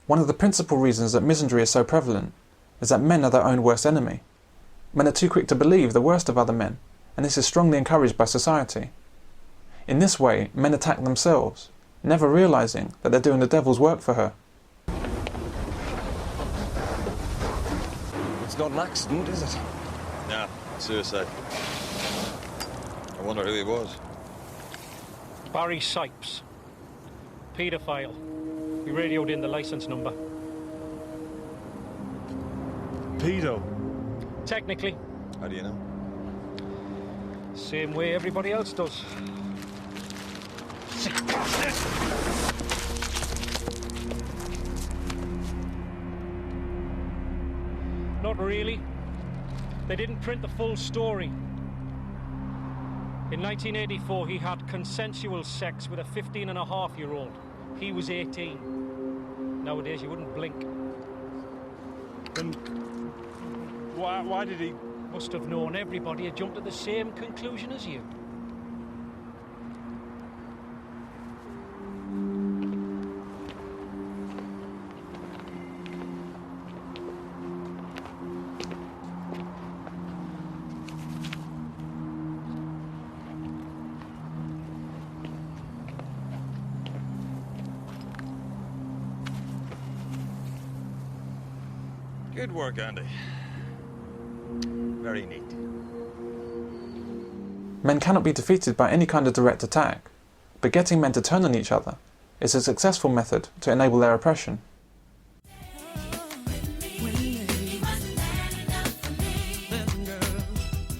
One of the principal reasons that misandry is so prevalent is that men are their own worst enemy. Men are too quick to believe the worst of other men, and this is strongly encouraged by society. In this way, men attack themselves, never realizing that they're doing the devil's work for her. It's not an accident, is it? Nah, suicide. I wonder who he was. Barry Sipes. Paedophile. He radioed in the license number. Pedo? Technically. How do you know? Same way everybody else does. Sick bastard! Not really. They didn't print the full story. In 1984, he had consensual sex with a 15-and-a-half-year-old. He was 18. Nowadays, you wouldn't blink. And why did he... Must have known everybody had jumped to the same conclusion as you. Good work, Andy. Very neat. Men cannot be defeated by any kind of direct attack, but getting men to turn on each other is a successful method to enable their oppression.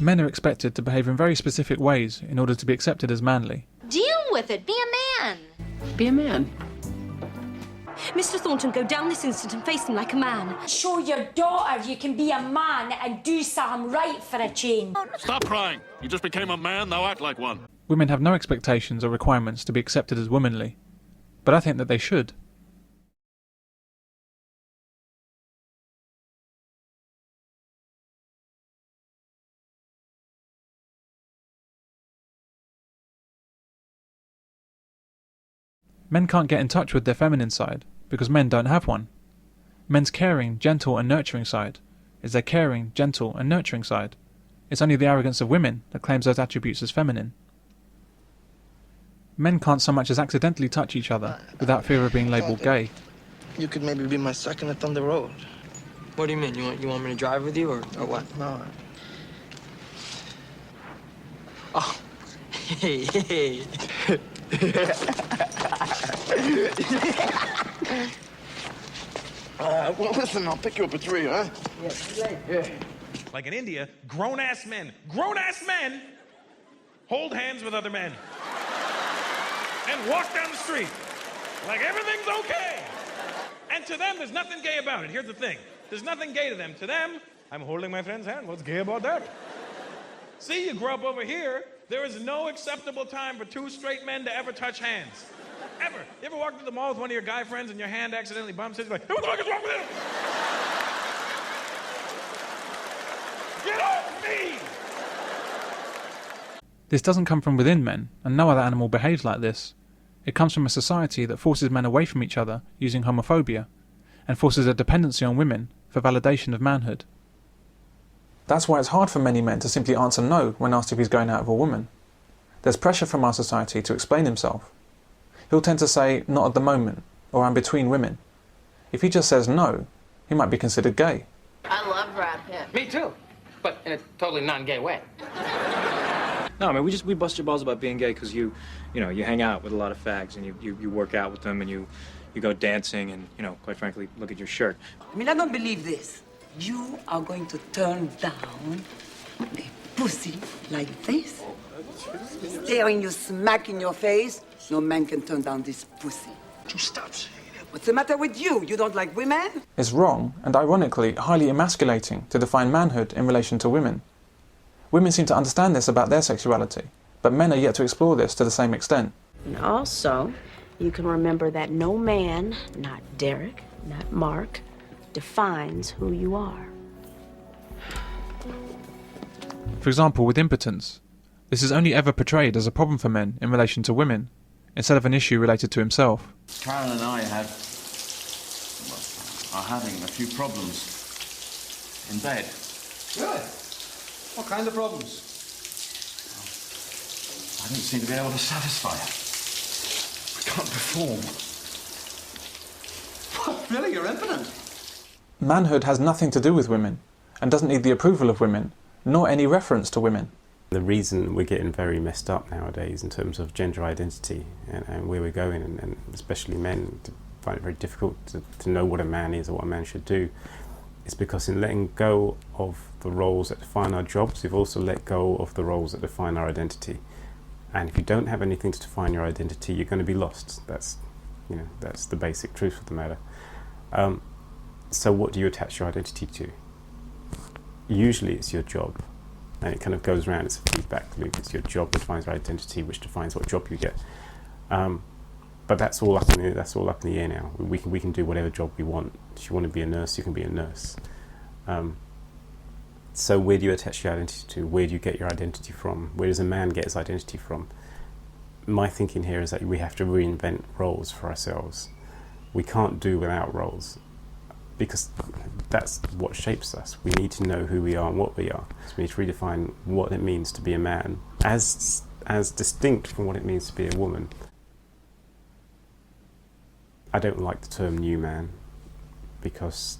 Men are expected to behave in very specific ways in order to be accepted as manly. Deal with it. Be a man. Be a man. Mr. Thornton, go down this instant and face him like a man. Show your daughter you can be a man and do something right for a change. Stop crying. You just became a man, now act like one. Women have no expectations or requirements to be accepted as womanly, but I think that they should. Men can't get in touch with their feminine side because men don't have one. Men's caring, gentle and nurturing side is their caring, gentle and nurturing side. It's only the arrogance of women that claims those attributes as feminine. Men can't so much as accidentally touch each other without fear of being labelled gay. You could maybe be my second at on the road. What do you mean? You want me to drive with you or what? No. Oh. Hey. Well, listen, I'll pick you up at 3, huh? Yeah. Like in India, grown-ass men hold hands with other men and walk down the street like everything's okay. And to them, there's nothing gay about it. Here's the thing. There's nothing gay to them. To them, I'm holding my friend's hand. What's gay about that? See, you grow up over here, there is no acceptable time for two straight men to ever touch hands. Ever. You ever walk to the mall with one of your guy friends and your hand accidentally bumps it? You're like, hey, what the fuck is wrong with him? Get off me! This doesn't come from within men, and no other animal behaves like this. It comes from a society that forces men away from each other using homophobia, and forces a dependency on women for validation of manhood. That's why it's hard for many men to simply answer no when asked if he's going out with a woman. There's pressure from our society to explain himself. He'll tend to say, not at the moment, or I'm between women. If he just says no, he might be considered gay. I love Brad Pitt. Me too, but in a totally non-gay way. No, I mean, we bust your balls about being gay because you hang out with a lot of fags and you work out with them and you go dancing and, quite frankly, look at your shirt. I mean, I don't believe this. You are going to turn down a pussy like this? Staring you smack in your face? No man can turn down this pussy. You stop saying it. What's the matter with you? You don't like women? It's wrong, and ironically, highly emasculating to define manhood in relation to women. Women seem to understand this about their sexuality, but men are yet to explore this to the same extent. And also, you can remember that no man, not Derek, not Mark, defines who you are. For example, with impotence, this is only ever portrayed as a problem for men in relation to women, instead of an issue related to himself. Karen and I had are having a few problems in bed. Really? What kind of problems? I don't seem to be able to satisfy her. I can't perform. What? Really? You're impotent? Manhood has nothing to do with women, and doesn't need the approval of women, nor any reference to women. The reason we're getting very messed up nowadays in terms of gender identity and where we're going, and especially men find it very difficult to know what a man is or what a man should do, is because in letting go of the roles that define our jobs, we've also let go of the roles that define our identity. And if you don't have anything to define your identity, you're going to be lost. That's the basic truth of the matter. So what do you attach your identity to? Usually it's your job. And it kind of goes around, it's a feedback loop. It's your job that defines your identity, which defines what job you get. But that's all up in the air now. We can do whatever job we want. If you want to be a nurse, you can be a nurse. So where do you attach your identity to? Where do you get your identity from? Where does a man get his identity from? My thinking here is that we have to reinvent roles for ourselves. We can't do without roles, because that's what shapes us. We need to know who we are and what we are. So we need to redefine what it means to be a man as distinct from what it means to be a woman. I don't like the term new man, because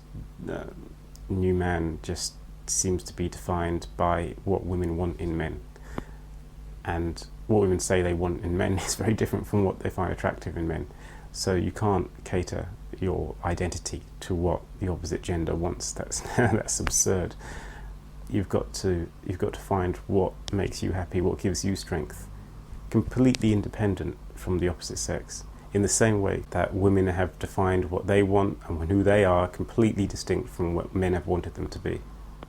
new man just seems to be defined by what women want in men. And what women say they want in men is very different from what they find attractive in men. So you can't cater your identity to what the opposite gender wants. That's absurd. You've got to find what makes you happy, what gives you strength, completely independent from the opposite sex. In the same way that women have defined what they want and who they are, completely distinct from what men have wanted them to be.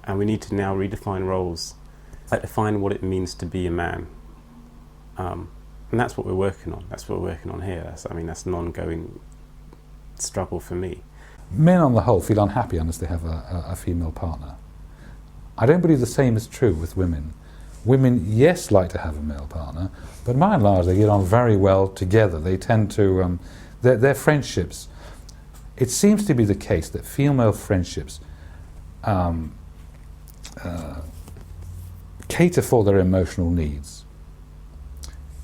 And we need to now redefine roles that define what it means to be a man. And that's what we're working on. That's what we're working on here. That's an ongoing struggle for me. Men on the whole feel unhappy unless they have a female partner. I don't believe the same is true with women. Women, yes, like to have a male partner, but by and large they get on very well together. They tend to, their friendships, it seems to be the case that female friendships cater for their emotional needs.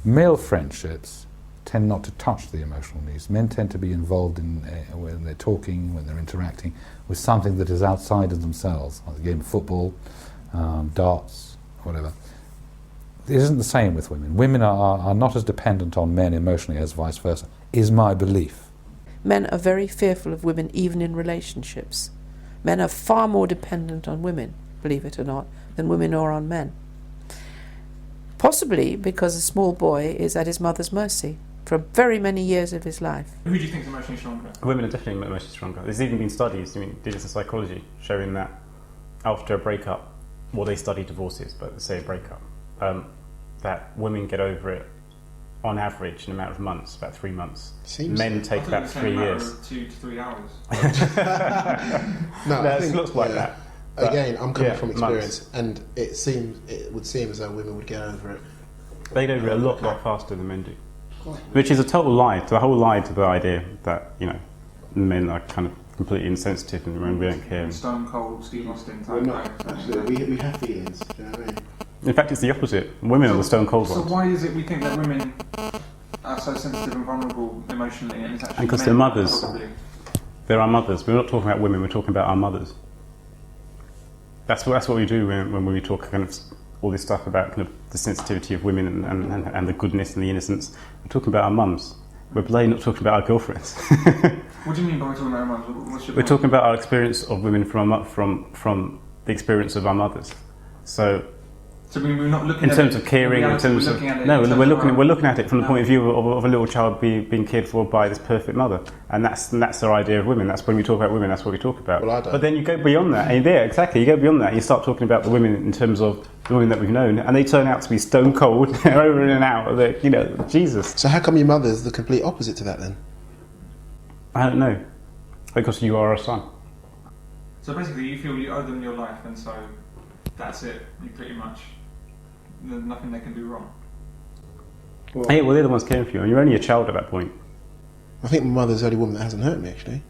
Male friendships tend not to touch the emotional needs. Men tend to be involved in, when they're talking, when they're interacting, with something that is outside of themselves, like a game of football, darts, whatever. It isn't the same with women. Women are not as dependent on men emotionally as vice versa, is my belief. Men are very fearful of women, even in relationships. Men are far more dependent on women, believe it or not, than women are on men. Possibly because a small boy is at his mother's mercy for very many years of his life. Who do you think is emotionally stronger? Women are definitely emotionally stronger. There's even been studies, digital psychology, showing that after a breakup, well, they study divorces, but let's say a breakup, that women get over it on average in a matter of months, about 3 months. Men take about 3 years. 2 to 3 hours. No, it looks like that. Again, I'm coming from experience, and it would seem as though women would get over it. They get over it a lot faster than men do, which is a total lie. The whole lie to the idea that men are kind of completely insensitive and we don't care. Stone cold, Steve Austin type. We're not actually. We have feelings. Do you know what I mean? In fact, it's the opposite. Women are the stone cold ones. So why is it we think that women are so sensitive and vulnerable emotionally, and it's actually because men they're mothers. Probably. They're our mothers. We're not talking about women. We're talking about our mothers. That's what we do when we talk kind of all this stuff about kind of the sensitivity of women and the goodness and the innocence. We're talking about our mums. We're plainly not talking about our girlfriends. What do you mean by we're talking about our mums? What's your We're point? talking about our experience of women from the experience of our mothers. So we're not looking in at terms it, of caring, in terms of we're looking at it from the point of view of a little child being cared for by this perfect mother, and that's our idea of women. That's when we talk about women. That's what we talk about. Well, I don't. But then you go beyond that, and you go beyond that, and you start talking about the women in terms of the women that we've known, and they turn out to be stone cold, over in and out. Jesus. So how come your mother's the complete opposite to that then? I don't know, because you are a son. So basically, you feel you owe them your life, and so that's it. You pretty much. There's nothing they can do wrong. Well, they're the ones caring for you, and you're only a child at that point. I think my mother's the only woman that hasn't hurt me, actually.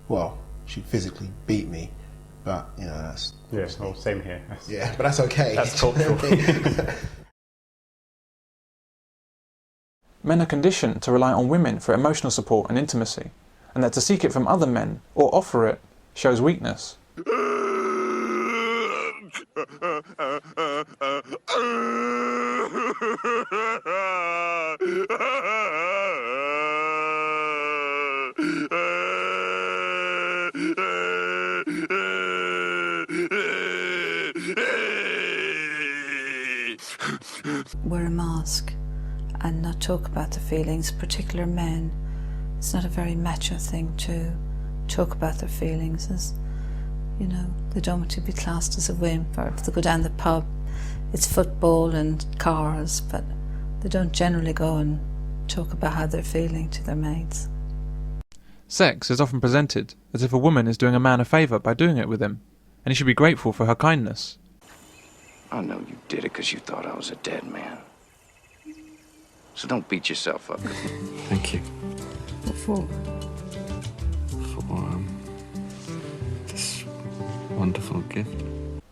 Well, she'd physically beat me, but, you know, that's... Yeah, well, same here. Yeah, but that's okay. That's cultural. Men are conditioned to rely on women for emotional support and intimacy, and that to seek it from other men, or offer it, shows weakness. Wear a mask and not talk about the feelings, particular men. It's not a very macho thing to talk about their feelings, as, you know, they don't want to be classed as a wimp, or if they go down the pub, it's football and cars, but they don't generally go and talk about how they're feeling to their mates. Sex is often presented as if a woman is doing a man a favour by doing it with him, and he should be grateful for her kindness. I know you did it because you thought I was a dead man. So don't beat yourself up. Thank you. What for? For this wonderful gift.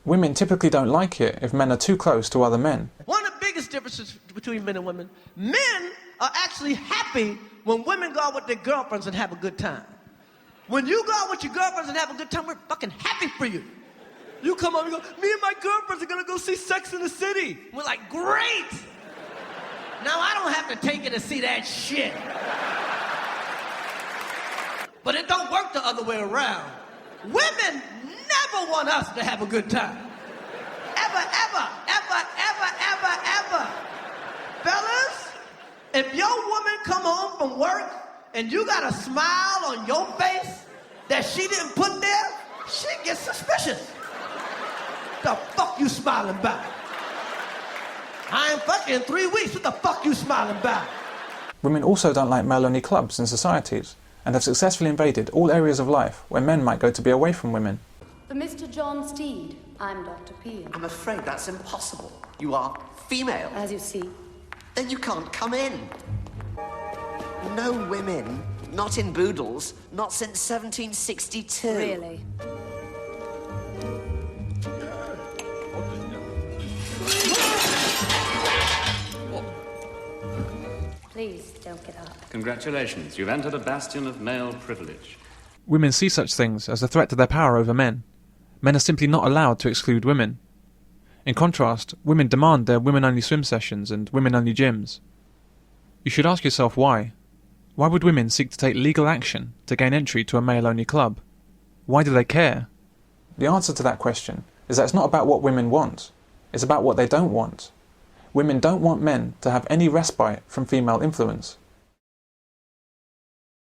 Women typically don't like it if men are too close to other men. One of the biggest differences between men and women, men are actually happy when women go out with their girlfriends and have a good time. When you go out with your girlfriends and have a good time, we're fucking happy for you. You come home and go, me and my girlfriends are gonna go see Sex in the City. We're like, great! Now I don't have to take you to see that shit. But it don't work the other way around. Women never want us to have a good time. Ever, ever, ever, ever, ever, ever. Fellas, if your woman come home from work and you got a smile on your face that she didn't put there, she gets suspicious. The fuck you smiling about? I ain't fucking in 3 weeks. What the fuck you smiling about? Women also don't like male-only clubs and societies, and have successfully invaded all areas of life where men might go to be away from women. For Mr. John Steed, I'm Dr. Peel. I'm afraid that's impossible. You are female. As you see. Then you can't come in. No women, not in Boodles, not since 1762. Really? Please, don't get up. Congratulations, you've entered a bastion of male privilege. Women see such things as a threat to their power over men. Men are simply not allowed to exclude women. In contrast, women demand their women-only swim sessions and women-only gyms. You should ask yourself why. Why would women seek to take legal action to gain entry to a male-only club? Why do they care? The answer to that question is that it's not about what women want. It's about what they don't want. Women don't want men to have any respite from female influence.